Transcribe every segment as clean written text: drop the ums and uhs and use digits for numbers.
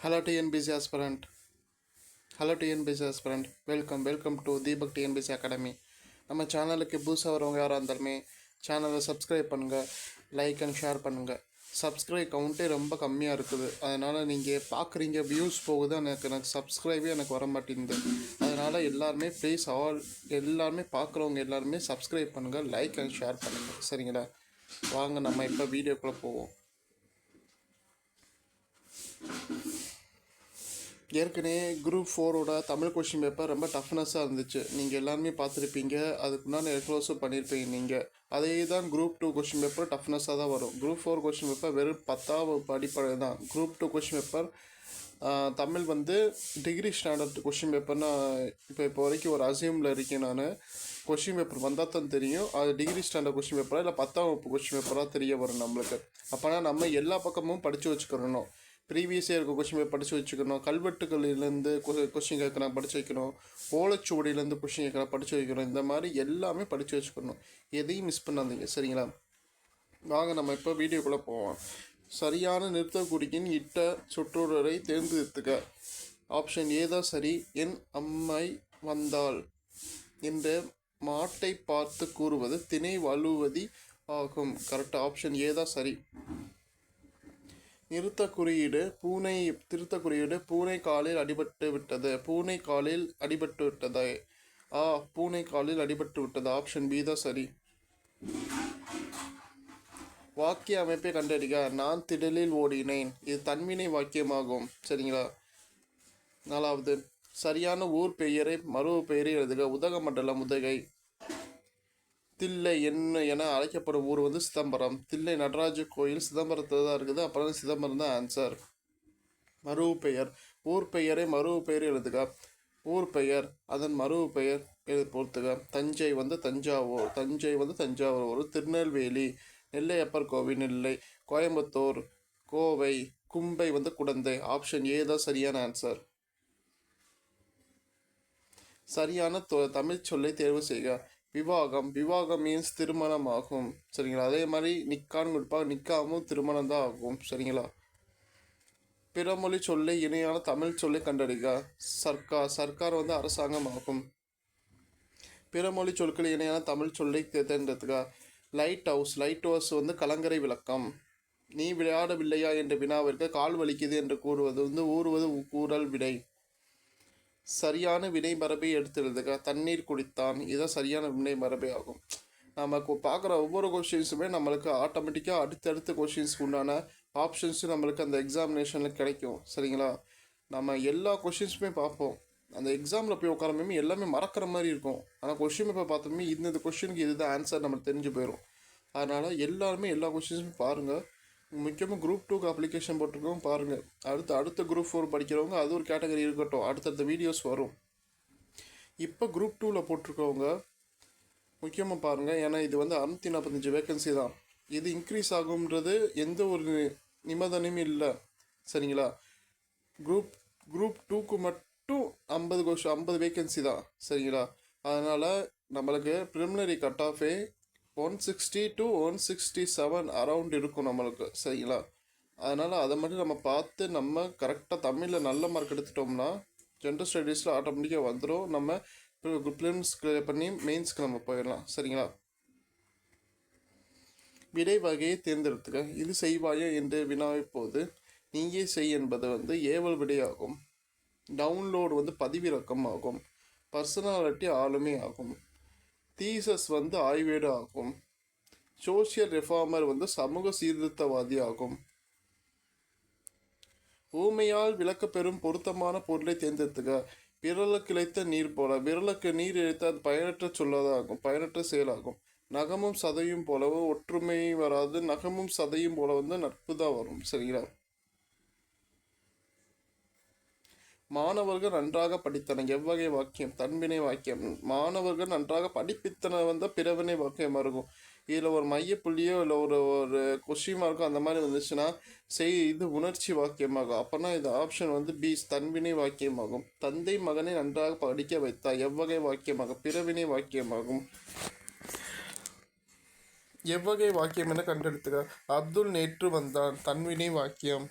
Hello TNBC aspirant. Hello TNBC aspirant. Welcome to Deepak TNBC Academy. நம்ம சேனலுக்கு புதுசாக வரவங்க யாராக இருந்தாலுமே சேனலை சப்ஸ்கிரைப் பண்ணுங்கள், லைக் அண்ட் ஷேர் பண்ணுங்கள். சப்ஸ்கிரைப் கவுண்ட்டே ரொம்ப கம்மியாக இருக்குது. அதனால் நீங்கள் பார்க்குறீங்க வியூஸ் போகுது, எனக்கு சப்ஸ்கிரைபே எனக்கு வர மாட்டேங்குது. அதனால் எல்லாருமே ப்ளீஸ் எல்லாருமே பார்க்குறவங்க எல்லாருமே சப்ஸ்கிரைப் பண்ணுங்கள், லைக் அண்ட் ஷேர் பண்ணுங்கள். சரிங்களா? வாங்க நம்ம இப்போ வீடியோக்குள்ளே போவோம். ஏற்கனவே குரூப் 4ஓட தமிழ் கொஷின் பேப்பர் ரொம்ப டஃப்னஸாக இருந்துச்சு. நீங்கள் எல்லாருமே பார்த்துருப்பீங்க, அதுக்கு முன்னாடி எக்ஸ்ப்ளோஸும் பண்ணியிருப்பீங்க. நீங்கள் அதே தான் குரூப் 2 கொஷின் பேப்பர் டஃப்னஸாக தான் வரும். குரூப் 4 கொஷின் பேப்பர் வெறும் 10ஆம் வகுப்பு அடிப்படை தான். குரூப் 2 கொஷின் பேப்பர் தமிழ் வந்து டிகிரி ஸ்டாண்டர்ட் கொஷின் பேப்பர்னா இப்போ வரைக்கும் ஒரு அசியமில் இருக்கேன் நான். கொஷின் பேப்பர் வந்தால் தான் தெரியும் அது டிகிரி ஸ்டாண்டர்ட் கொஷின் பேப்பராக இல்லை 10ஆம் வகுப்பு கொஷின் பேப்பராக தெரிய வரும் நம்மளுக்கு. அப்போனா நம்ம எல்லா பக்கமும் படித்து வச்சுக்கிறணும். ப்ரீவியஸாக இருக்க கொஷின் பேப்பர் படித்து வச்சுக்கணும். கல்வெட்டுகளிலேருந்து கொஷின் கேட்கணும் படித்து வைக்கணும். ஓலைச்சுவடியிலேருந்து கொஷின் கேட்கலாம் படித்து வைக்கணும். இந்த மாதிரி எல்லாமே படித்து வச்சுக்கணும். எதையும் மிஸ் பண்ணாதீங்க. சரிங்களா? வாங்க நம்ம இப்போ வீடியோக்குள்ளே போவோம். சரியான நிறுத்தக்குறியின் இட்ட சொற்றொடரை தேர்ந்தெடுத்துக்க. ஆப்ஷன் ஏதான் சரி. என் அம்மை வந்தாள் என்ற மாட்டை பார்த்து கூறுவது திணை வலுவதி ஆகும். கரெக்டாக ஆப்ஷன் ஏதான் சரி. திருத்த குறியீடு பூனை காலில் அடிபட்டு விட்டது. பூனை காலில் அடிபட்டு விட்டது. பூனை காலில் அடிபட்டு விட்டது. ஆப்ஷன் பி தான் சரி. வாக்கிய அமைப்பை கண்டறிக. நான் திடலில் ஓடினேன். இது தன்வினை வாக்கியமாகும். சரிங்களா? 4வது, சரியான ஊர் பெயரை மறு பெயரை எழுதுக. உதகமண்டலம் உதகை. தில்லை என அழைக்கப்படும் ஊர் வந்து சிதம்பரம். தில்லை நடராஜ கோயில் சிதம்பரத்தில் தான் இருக்குது. அப்புறம் சிதம்பரம் தான் ஆன்சர். மருவு பெயர். ஊர் பெயரை மருவு பெயர் எழுதுக. ஊர் பெயர் அதன் மருவு பெயர் பொறுத்துக. தஞ்சை வந்து தஞ்சாவூர். திருநெல்வேலி நெல்லையப்பர் கோவில் நெல்லை. கோயம்புத்தூர் கோவை. கும்பை வந்து குடந்தை. ஆப்ஷன் ஏ தான் சரியான ஆன்சர். சரியான தமிழ் சொல்லை தேர்வு செய்க. விவாகம் மீன்ஸ் திருமணம் ஆகும். சரிங்களா? அதே மாதிரி நிக்கான்னு கொடுப்பாங்க. நிக்காமும் திருமணம் தான் ஆகும். சரிங்களா? பிறமொழி சொல்லை இணையான தமிழ் சொல்லை கண்டறிக. சர்க்கார் வந்து அரசாங்கம் ஆகும். பிறமொழி சொற்கள் இணையான தமிழ் சொல்லை தேர்ந்தெடுத்துக. லைட் ஹவுஸ் வந்து கலங்கரை விளக்கம். நீ விளையாடவில்லையா என்ற வினாவிற்கு கால் வலிக்குது என்று கூறுவது வந்து ஊறுவது கூறல் விடை. சரியான வினை மரபை எடுத்து எழுதுக. தண்ணீர் குடித்தான். இதுதான் சரியான வினை மரபே ஆகும். நமக்கு பார்க்குற ஒவ்வொரு கொஷின்ஸுமே நம்மளுக்கு ஆட்டோமேட்டிக்காக அடுத்தடுத்த கொஷின்ஸ்க்கு உண்டான ஆப்ஷன்ஸும் நம்மளுக்கு அந்த எக்ஸாமினேஷனில் கிடைக்கும். சரிங்களா? நம்ம எல்லா கொஷின்ஸுமே பார்ப்போம். அந்த எக்ஸாமில் போய் உட்காரமே எல்லாமே மறக்கிற மாதிரி இருக்கும். ஆனால் கொஷின் பேப்பர் பார்த்தோமே இந்த கொஷினுக்கு இதுதான் ஆன்சர் நம்மளுக்கு தெரிஞ்சு போயிடும். அதனால் எல்லாருமே எல்லா கொஷின்ஸுமே பாருங்கள். முக்கியமாக குரூப் 2க்கு அப்ளிகேஷன் போட்டிருக்கோம் பாருங்கள். அடுத்த குரூப் 4 படிக்கிறவங்க அது ஒரு கேட்டகரி இருக்கட்டும், அடுத்தடுத்த வீடியோஸ் வரும். இப்போ குரூப் 2ல் போட்டிருக்கவங்க முக்கியமாக பாருங்கள். ஏன்னா இது வந்து 645 வேக்கன்சி தான். இது இன்க்ரீஸ் ஆகும்ன்றது எந்த ஒரு நிபந்தனையும் இல்லை. சரிங்களா? குரூப் 2க்கு மட்டும் 50 வேக்கன்சி தான். சரிங்களா? அதனால் நம்மளுக்கு ப்ரிலிமினரி கட் ஆஃபே 160 to 167 அரவுண்ட் இருக்கும் நம்மளுக்கு. சரிங்களா? அதனால் அதை மட்டும் நம்ம பார்த்து நம்ம கரெக்டாக தமிழில் நல்ல மார்க் எடுத்துட்டோம்னா ஜென்ரல் ஸ்டடீஸில் ஆட்டோமேட்டிக்காக வந்துடும். நம்ம ப்ரிலிம்ஸ் கிளியர் பண்ணி மெயின்ஸ்க்கு நம்ம போயிடலாம். சரிங்களா? விடை வகையை தேர்ந்தெடுத்துக்க. இது செய்வாயா என்று வினாவை போது நீயே செய் என்பது வந்து ஏவல் விடையாகும். டவுன்லோடு வந்து பதிவிறக்கம் ஆகும். பர்சனாலிட்டி ஆளுமை ஆகும். தீசஸ் வந்து ஆய்வேடு ஆகும். சோசியல் ரிஃபார்மர் வந்து சமூக சீர்திருத்தவாதி ஆகும். ஊமையால் விளக்கப்பெறும் பொருத்தமான பொருளை தேர்ந்தெடுத்துக. விரலுக்கு இழைத்த நீர் போல. விரலுக்கு நீர் இழைத்த அது பயனற்ற சொல்லதாகும், பயனற்ற செயலாகும். நகமும் சதையும் போலவோ ஒற்றுமை வராது. நகமும் சதையும் போல வந்து நட்பு தான் வரும். சரிங்களா? மாணவர்கள் நன்றாக படித்தனர். எவ்வகை வாக்கியம்? தன்வினை வாக்கியம். மாணவர்கள் நன்றாக படிப்பித்தனர் வந்த பிறவினை வாக்கியம் இருக்கும். இதில் ஒரு மையப்புள்ளியோ இல்லை ஒரு கொஸ்டின் மார்க்கோ அந்த மாதிரி வந்துச்சுன்னா இது உணர்ச்சி வாக்கியமாகும். அப்போனா இது ஆப்ஷன் வந்து பி தன்வினை வாக்கியமாகும். தந்தை மகனை நன்றாக படிக்க வைத்தார். எவ்வகை வாக்கியமாகும்? பிறவினை வாக்கியமாகும். எவ்வகை வாக்கியம் என கண்டெடுத்துக்க. அப்துல் நேற்று வந்தான். தன்வினை வாக்கியம்.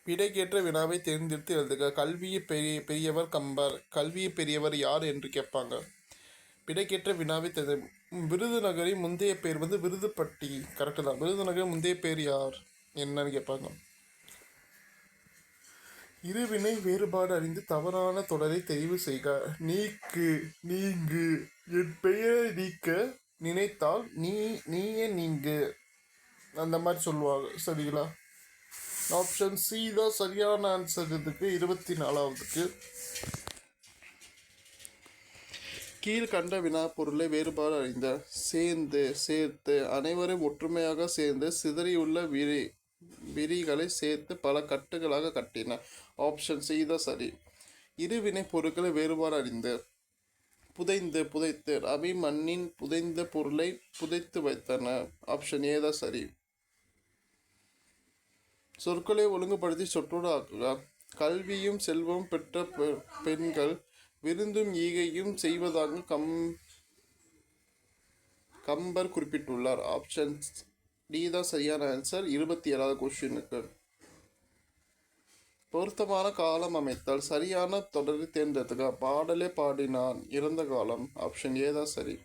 விடைக்கேற்ற வினாவை தேர்ந்தெடுத்து எழுதுக. கல்வியை பெரியவர் கம்பர். கல்வியை பெரியவர் யார் என்று கேட்பாங்க. விடைக்கேற்ற வினாவை விருதுநகரின் முந்தைய பேர் வந்து விருதுப்பட்டி. கரெக்டு தான். விருதுநகரின் முந்தைய பேர் யார் என்னன்னு கேட்பாங்க. இருவினை வேறுபாடு அறிந்து தவறான தொடரை தெரிவு செய்க. நீக்கு நீங்கு. என் பெயரை நீக்க நினைத்தால் நீயே நீங்கு. அந்த மாதிரி சொல்லுவாங்க. சரிங்களா? ஆப்ஷன் சி தான் சரியான ஆன்சர். இதுக்கு 24வதுக்கு கீழ்கண்ட வினா பொருளை வேறுபாடு அறிந்த. சேர்ந்து சேர்த்து. அனைவரும் ஒற்றுமையாக சேர்ந்து சிதறியுள்ள விரிகளை சேர்த்து பல கட்டுகளாக கட்டின. ஆப்ஷன் சி தான் சரி. இருவினை பொருட்களை வேறுபாடு அறிந்து. புதைந்து புதைத்து. அவை மண்ணின் புதைந்த பொருளை புதைத்து வைத்தன. ஆப்ஷன் ஏ தான் சரி. சொற்களை ஒழுங்குபடுத்தி சொற்றோடு ஆக்குக. கல்வியும் செல்வம் பெற்ற பெண்கள் விருந்தும் ஈகையும் செய்வதாக கம்பர் குறிப்பிட்டுள்ளார். ஆப்ஷன் டி தான் சரியான ஆன்சர் 27வது கொஸ்டினுக்கு. பொருத்தமான காலம் அமைத்தல். சரியான தொடரை தேர்ந்தெடுத்துக. பாடலே பாடினான் இறந்த காலம். ஆப்ஷன் ஏ தான் சரி.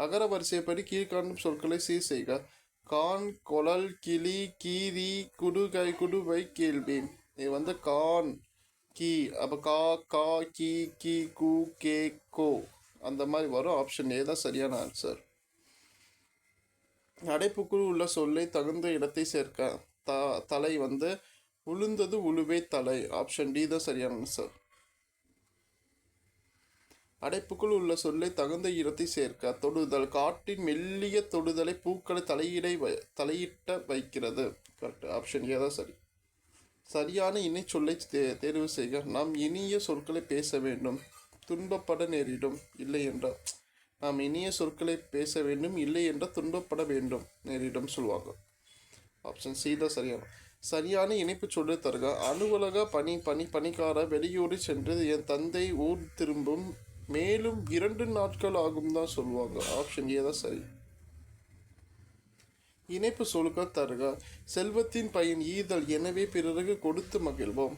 அகர வரிசைப்படி கீழ்காணும் சொற்களை சீர் செய்க. கான் கொழல் கிளி கீரி குடுகை குடுவை கேள்வி. இது வந்து கான் கீ. அப்போ கா கா கீ கீ கு கே கோ அந்த மாதிரி வரும். ஆப்ஷன் ஏ தான் சரியான ஆன்சர். அடைப்புக்குள் உள்ள சொல்லை தகுந்த இடத்தை சேர்க்க. தலை வந்து உளுந்தது உழுவே தலை. ஆப்ஷன் டி தான் சரியான ஆன்சர். அடைப்புக்குள் உள்ள சொல்லை தகுந்த இடத்தை சேர்க்க. தொடுதல். காட்டின் மெல்லிய தொடுதலை பூக்களை தலையிட்ட வைக்கிறது. கரெக்ட். ஆப்ஷன் ஏ தான் சரி. சரியான இணை சொல்லை தேர்வு செய்க. நாம் இனிய சொற்களை பேச வேண்டும். துன்பப்பட நேரிடும். இல்லை என்றால் நாம் இனிய சொற்களை பேச வேண்டும். இல்லை என்றால் துன்பப்பட வேண்டும் நேரிடும் சொல்லுவாங்க. ஆப்ஷன் சி தான் சரியான. சரியான இணைப்பு சொல்லி தருக. அலுவலக பணிக்கார வெளியூரில் சென்று என் தந்தை ஊர் திரும்பும் மேலும் 2 நாட்கள் ஆகும் தான் சொல்லுவாங்க. ஆப்ஷன் ஏ தான் சரி. இணைப்பு சொல்க தருக. செல்வத்தின் பயன் ஈதல். எனவே பிறருக்கு கொடுத்து மகிழ்வோம்.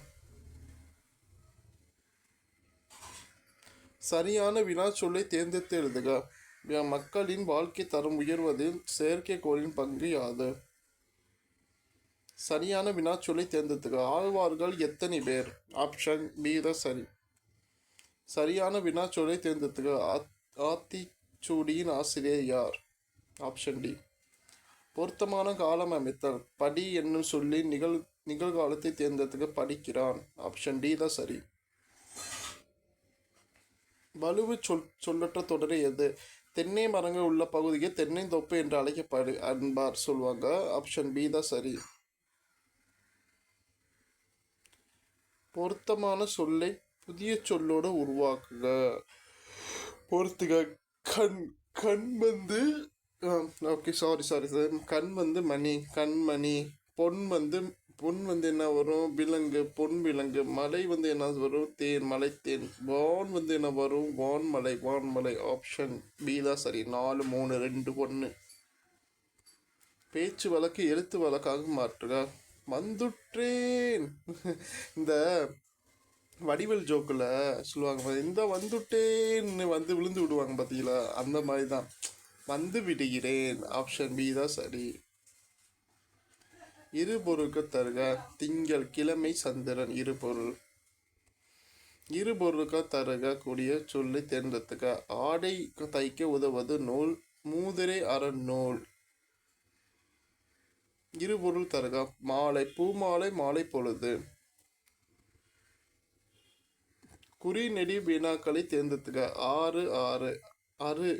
சரியான வினா சொல்லை தேர்ந்தெடுத்து எழுதுக. மக்களின் வாழ்க்கை தரம் உயர்வதில் செயற்கைக்கோளின் பங்கு யாது? சரியான வினா சொல்லை தேர்ந்தெடுத்துக. ஆழ்வார்கள் எத்தனை பேர்? ஆப்ஷன் பி தான் சரி. சரியான வினா சொல்லை தேர்ந்தெடுத்துக. ஆத்திச்சூடியின் ஆசிரியர் யார்? Option D. பொருத்தமான காலம் அமைத்தல். படி என்னும் சொல்லி நிகழ்காலத்தை தேர்ந்தெடுத்துக்க. படிக்கிறான். ஆப்ஷன் டி தான் சரி. வலுவு சொல்லற்ற தொடரை எது? தென்னை மரங்கள் உள்ள பகுதியை தென்னைந்தோப்பு என்று அழைக்கப்படு அன்பார் சொல்லுவாங்க. ஆப்ஷன் பி தான் சரி. பொருத்தமான சொல்லை புதிய சொல்லோடு உருவாக்குக. பொறுத்துக. கண் வந்து ஓகே சாரி சார். கண் வந்து மணி. கண்மணி. பொன் வந்து என்ன வரும்? விலங்கு. பொன் விலங்கு. மலை வந்து என்ன வரும்? தேன். மலை தேன். வான் வந்து என்ன வரும்? வான்மலை. வான்மலை. ஆப்ஷன் பி தான் சரி. 4 3 2 1. பேச்சு வழக்கு எழுத்து வழக்காக மாற்றுக. வந்துட்டேன். இந்த வடிவல் ஜோக்கில் சொல்லுவாங்க. இந்த வந்துட்டேன்னு வந்து விழுந்து விடுவாங்க பார்த்தீங்களா? அந்த மாதிரி தான். வந்து விடுகிறேன். ஆப்ஷன் பி தான் சரி. இரு பொருளுக்கு தருக. திங்கள் கிழமை சந்திரன். இரு பொருள். இரு பொருளுக்கு தருக கூடிய சொல்லி தேர்ந்தெடுத்துக்க. ஆடை தைக்க உதவது நூல். மூதிரை அறநூல். இரு பொருள் தருக. மாலை. பூமாலை. மாலை பொழுது. குறி நெடி வினாக்களை தேர்ந்தெடுத்துக்க. 6 6. அறு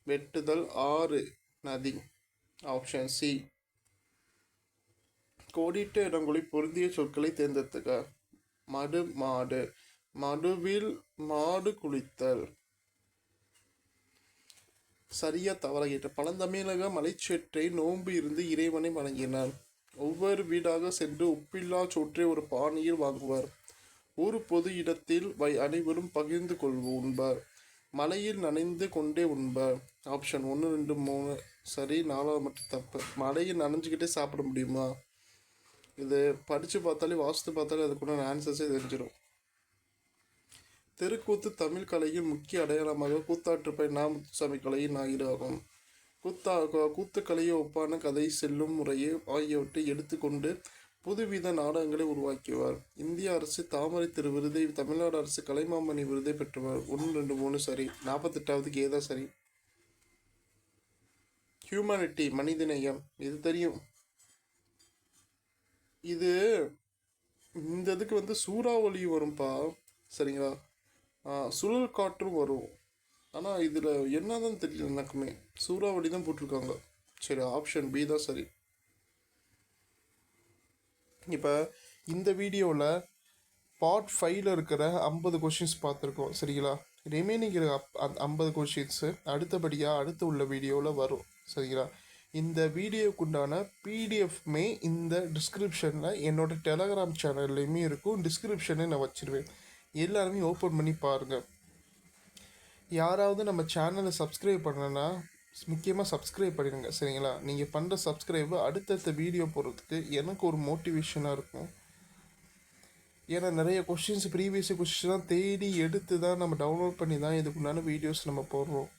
வெட்டுதல். 6 நதி. Option C. கோடிட்ட இடங்களில் பொருந்திய சொற்களை தேர்ந்தெடுத்துக்க. மடு மாடு. மடுவில் மாடு குளித்தல். சரியா தவற கேட்ட. பழந்தமிழக மலைச்சேற்றை நோன்பு இருந்து இறைவனை வணங்கினார். ஒவ்வொரு வீடாக சென்று உப்பில்லா சோற்றை ஒரு பானையில் வாங்குவார். ஒரு பொது இடத்தில் அனைவரும் பகிர்ந்து உண்பார். மலையில் நனைந்து கொண்டே உண்பார். ஆப்ஷன் 1 2 3 சரி. 4வது மட்டும் தப்பு. மலையில் நனைஞ்சுக்கிட்டே சாப்பிட முடியுமா? இது படித்து பார்த்தாலே வாஸ்து பார்த்தாலே அதுக்குண்டான ஆன்சர்ஸே தெரிஞ்சிடும். தெருக்கூத்து தமிழ் கலையின் முக்கிய அடையாளமாக கூத்தாற்றுப்பை முத்துசாமி கலையின் ஆகும். கூத்துக்கலையை ஒப்பான கதை செல்லும் முறையை ஆகியவற்றை எடுத்துக்கொண்டு புதுவித நாடகங்களை உருவாக்கியவர். இந்திய அரசு தாமரை திரு விருதை, தமிழ்நாடு அரசு கலைமாமணி விருதை பெற்றவர். 1, 2, 3 சரி. 48வதுக்கு ஏதா சரி. ஹியூமனிட்டி மனிதநேயம், இது தெரியும். இது இந்த இதுக்கு சூறாவளி வரும்பா, சரிங்களா? சுழல் காற்றும் வரும். ஆனால் இதில் என்னதான் தெரியல எனக்குமே. சூறாவளி தான் போட்டிருக்காங்க. சரி, ஆப்ஷன் பி தான் சரி. இப்போ இந்த வீடியோவில் பார்ட் 5ல் இருக்கிற 50 கொஷின்ஸ் பார்த்துருக்கோம், சரிங்களா? ரிமைனிங் 50 கொஷின்ஸு அடுத்து உள்ள வீடியோவில் வரும், சரிங்களா? இந்த வீடியோக்குண்டான பிடிஎஃப்மே இந்த டிஸ்கிரிப்ஷனில் என்னோட டெலகிராம் சேனல்லையுமே இருக்கும். டிஸ்கிரிப்ஷனே நான் வச்சுருவேன். எல்லாருமே ஓப்பன் பண்ணி பாருங்கள். யாராவது நம்ம சேனலை சப்ஸ்கிரைப் பண்ணலன்னா முக்கியமாக சப்ஸ்கிரைப் பண்ணிடுங்க, சரிங்களா? நீங்கள் பண்ணுற சப்ஸ்கிரைபு அடுத்தடுத்த வீடியோ போடுறதுக்கு எனக்கு ஒரு மோட்டிவேஷனாக இருக்கும். ஏன்னா நிறைய ப்ரீவியஸ் கொஷின்ஸ்லாம் தேடி எடுத்து தான் நம்ம டவுன்லோட் பண்ணி தான் இதுக்குண்டான வீடியோஸ் நம்ம போடுறோம்.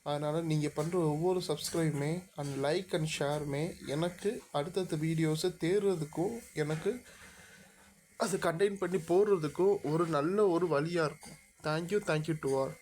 அதனால் நீங்கள் பண்ணுற ஒவ்வொரு சப்ஸ்கிரைபுமே அண்ட் லைக் அண்ட் ஷேருமே எனக்கு அடுத்தடுத்த வீடியோஸை தேடுறதுக்கும் எனக்கு அது கண்டெயின் பண்ணி போடுறதுக்கும் ஒரு நல்ல ஒரு வழியாக இருக்கும். Thank you to all.